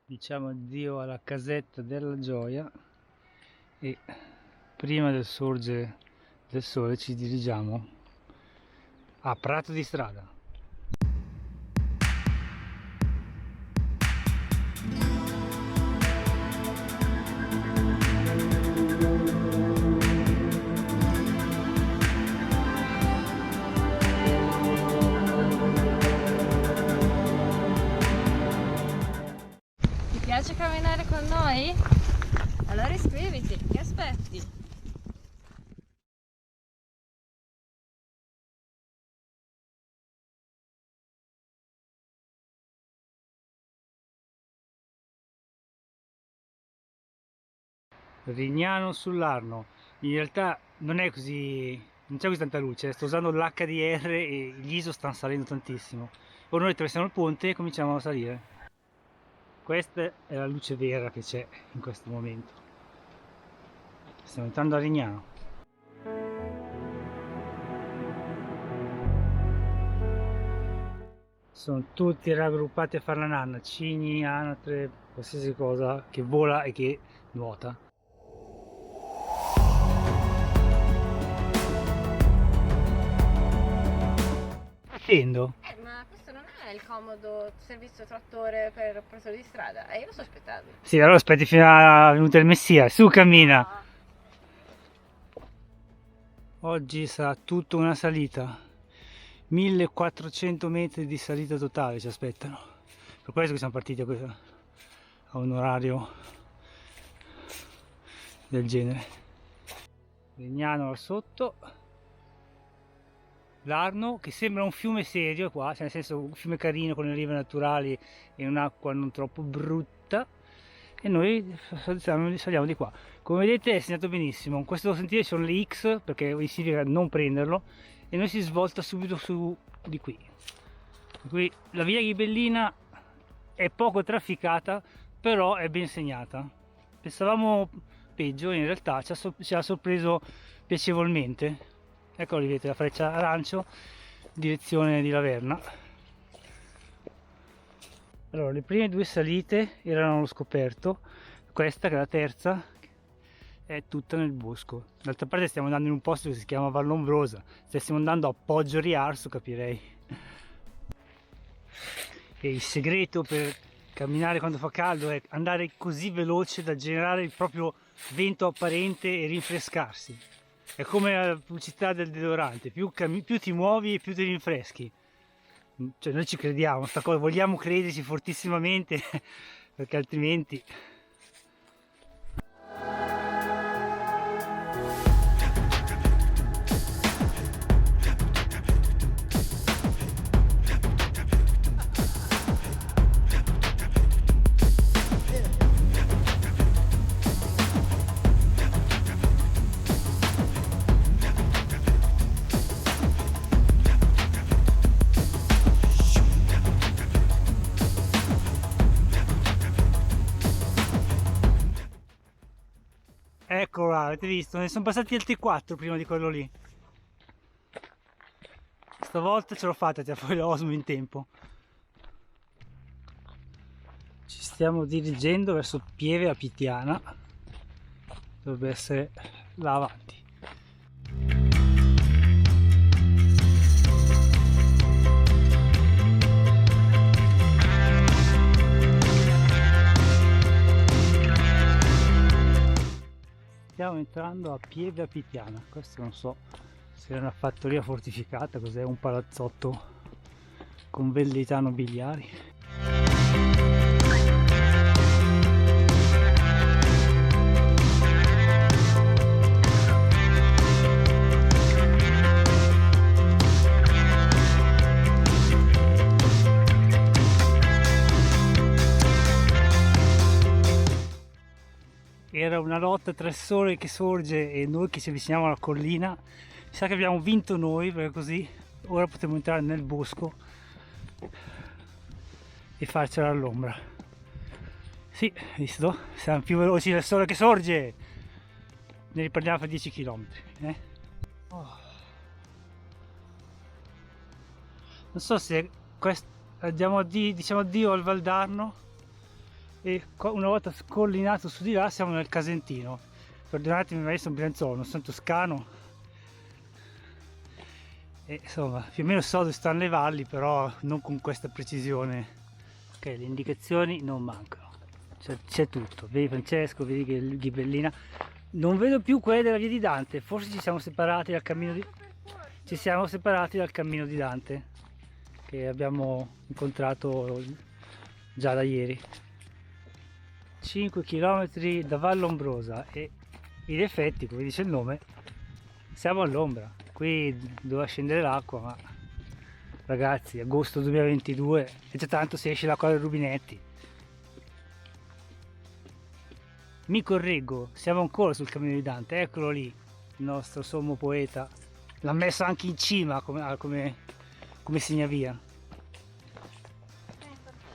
Diciamo addio alla casetta della gioia e prima del sorgere del sole ci dirigiamo a Prato di Strada. Ti piace camminare con noi? Allora iscriviti, che aspetti? Rignano sull'Arno. In realtà non è così, non c'è così tanta luce, sto usando l'HDR e gli ISO stanno salendo tantissimo. Ora noi attraversiamo il ponte e cominciamo a salire. Questa è la luce vera che c'è in questo momento. Stiamo entrando a Rignano. Sono tutti raggruppati a fare la nanna, cigni, anatre, qualsiasi cosa che vola e che nuota. Attendo. Ma questo non è il comodo servizio trattore per operatore di strada? Io lo sto aspettando. Sì, allora aspetti fino a venuta il Messia, su cammina. Oggi sarà tutta una salita. 1400 metri di salita totale ci aspettano. Per questo che siamo partiti a un orario del genere. Rignano là sotto, l'Arno che sembra un fiume serio qua, cioè nel senso un fiume carino con le rive naturali e un'acqua non troppo brutta, e noi saliamo di qua. Come vedete è segnato benissimo, in questo sentiero ci sono le X perché significa non prenderlo, e noi si svolta subito su di qui. Qui la via Ghibellina è poco trafficata, però è ben segnata. Pensavamo peggio, in realtà ci ha sorpreso piacevolmente. Ecco, lì vedete la freccia arancio, direzione di Laverna. Allora, le prime due salite erano allo scoperto, questa che è la terza è tutta nel bosco. D'altra parte stiamo andando in un posto che si chiama Vallombrosa, se stiamo andando a Poggio Riarso capirei. E il segreto per camminare quando fa caldo è andare così veloce da generare il proprio vento apparente e rinfrescarsi. È come la pubblicità del deodorante, più ti muovi e più ti rinfreschi. Cioè noi ci crediamo, sta cosa, vogliamo crederci fortissimamente perché altrimenti... Eccola, avete visto? Ne sono passati altri 4 prima di quello lì. Stavolta ce l'ho fatta a tirare fuori l'Osmo in tempo. Ci stiamo dirigendo verso Pieve a Pitiana. Dovrebbe essere là avanti. Stiamo entrando a Pieve a Pitiana. Questo non so se è una fattoria fortificata, cos'è, un palazzotto con velleità nobiliari. Era una lotta tra il sole che sorge e noi che ci avviciniamo alla collina. Mi sa che abbiamo vinto noi, perché così ora potremo entrare nel bosco e farcela all'ombra. Sì, visto? Siamo più veloci del sole che sorge. Ne riparliamo fra 10 km. Oh. Non so se diciamo addio al Valdarno e una volta scollinato su di là siamo nel Casentino. Perdonatemi, ma io sono brianzolo, non sono toscano e insomma più o meno so dove stanno le valli, però non con questa precisione. Ok, le indicazioni non mancano, c'è tutto. Vedi Francesco, vedi che Ghibellina. Non vedo più quelle della via di Dante, forse ci siamo separati dal cammino di Dante, che abbiamo incontrato già da ieri. 5 km da Vallombrosa e in effetti, come dice il nome, siamo all'ombra. Qui doveva scendere l'acqua, ma ragazzi, agosto 2022 e già tanto si esce l'acqua dai rubinetti. Mi correggo, siamo ancora sul cammino di Dante, eccolo lì, il nostro sommo poeta. L'ha messo anche in cima come segnavia.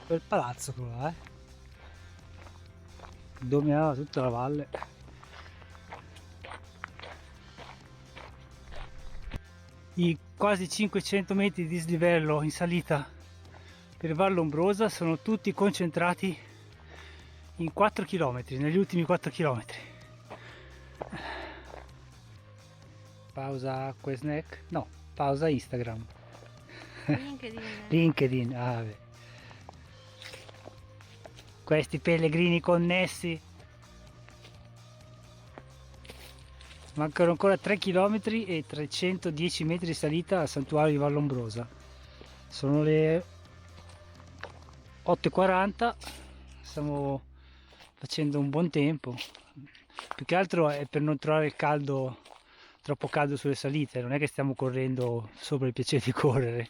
Quel palazzo quello là, dominava tutta la valle. I quasi 500 metri di dislivello in salita per Vallombrosa sono tutti concentrati in 4 km, negli ultimi 4 km. Pausa acqua snack? No, pausa Instagram. LinkedIn, ah, beh. Questi pellegrini connessi. Mancano ancora 3 km e 310 metri di salita al santuario di Vallombrosa. Sono le 8:40, stiamo facendo un buon tempo. Più che altro è per non trovare il caldo, troppo caldo sulle salite, non è che stiamo correndo sopra il piacere di correre.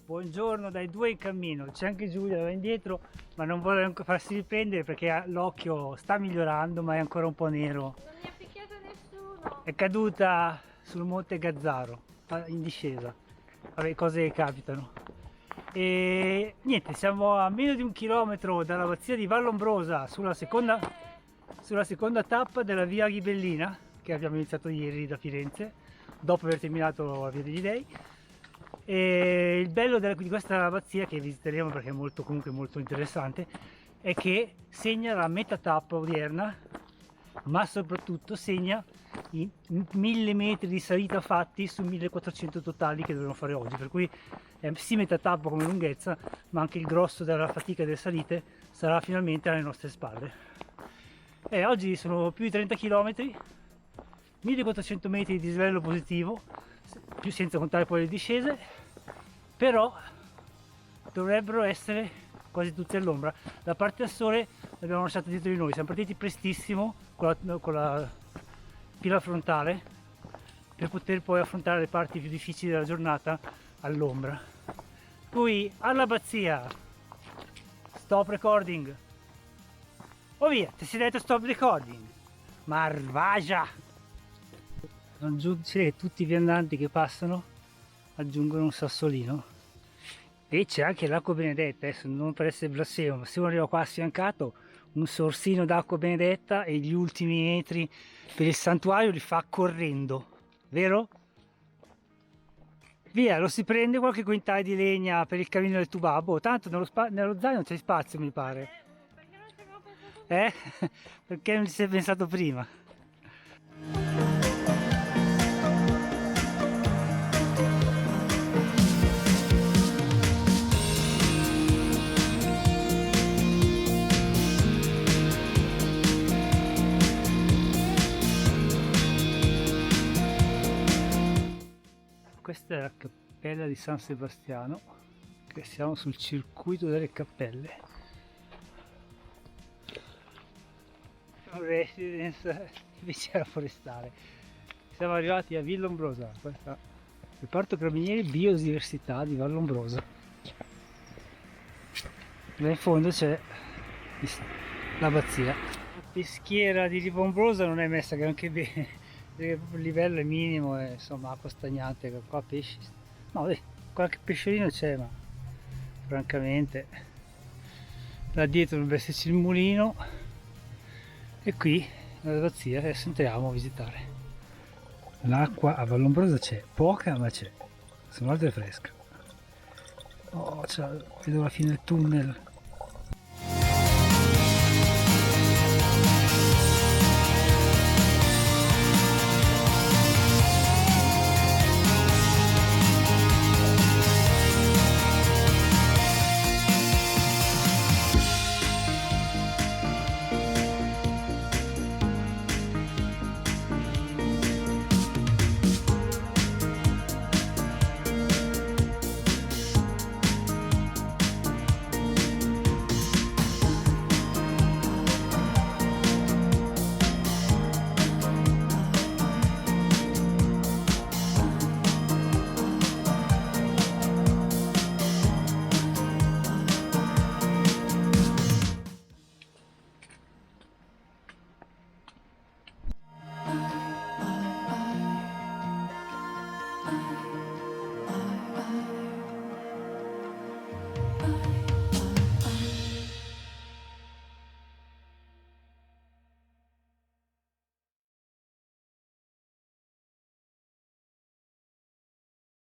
Buongiorno dai due in cammino, c'è anche Giulia va indietro, ma non vuole farsi riprendere perché l'occhio sta migliorando ma è ancora un po' nero. Non mi ha picchiato nessuno. È caduta sul monte Gazzaro in discesa. Vabbè, cose che capitano. E niente, siamo a meno di 1 chilometro dall'abbazia di Vallombrosa sulla seconda tappa della via Ghibellina che abbiamo iniziato ieri da Firenze dopo aver terminato la via degli Dei. E il bello di questa abbazia, che visiteremo perché è comunque molto interessante, è che segna la metà tappa odierna, ma soprattutto segna i 1000 metri di salita fatti su 1400 totali che dovremo fare oggi, per cui è sì metà tappa come lunghezza, ma anche il grosso della fatica delle salite sarà finalmente alle nostre spalle. E oggi sono più di 30 km, 1400 metri di dislivello positivo, più senza contare poi le discese, però dovrebbero essere quasi tutte all'ombra. La parte al sole l'abbiamo lasciata dietro di noi, siamo partiti prestissimo con la pila frontale per poter poi affrontare le parti più difficili della giornata all'ombra. Poi all'abbazia, stop recording. Oh via, ti sei detto stop recording, Marvagia! Non giudice che tutti i viandanti che passano aggiungono un sassolino. E c'è anche l'acqua benedetta, adesso non per essere blasfemo, ma se uno arriva qua affiancato, un sorsino d'acqua benedetta e gli ultimi metri per il santuario li fa correndo, vero? Via, lo si prende qualche quintale di legna per il cammino del Tubabbo, tanto nello zaino c'è spazio mi pare. Perché non ci avevo pensato prima? Perché non ci sei pensato prima? Questa è la cappella di San Sebastiano, che siamo sul circuito delle cappelle. Residence vicino forestale. Siamo arrivati a Vallombrosa, questa reparto carabinieri biodiversità di Vallombrosa. Là in fondo c'è l'abbazia. La peschiera di Rivombrosa non è messa granché bene, perché proprio il livello è minimo e insomma acqua stagnante, qua pesci. No, qualche pesciolino c'è, ma francamente là dietro dovrebbe esserci il mulino e qui l'abbazia adesso entriamo a visitare. L'acqua a Vallombrosa c'è, poca ma c'è, se non altro è fresca. Oh, vedo la fine del tunnel.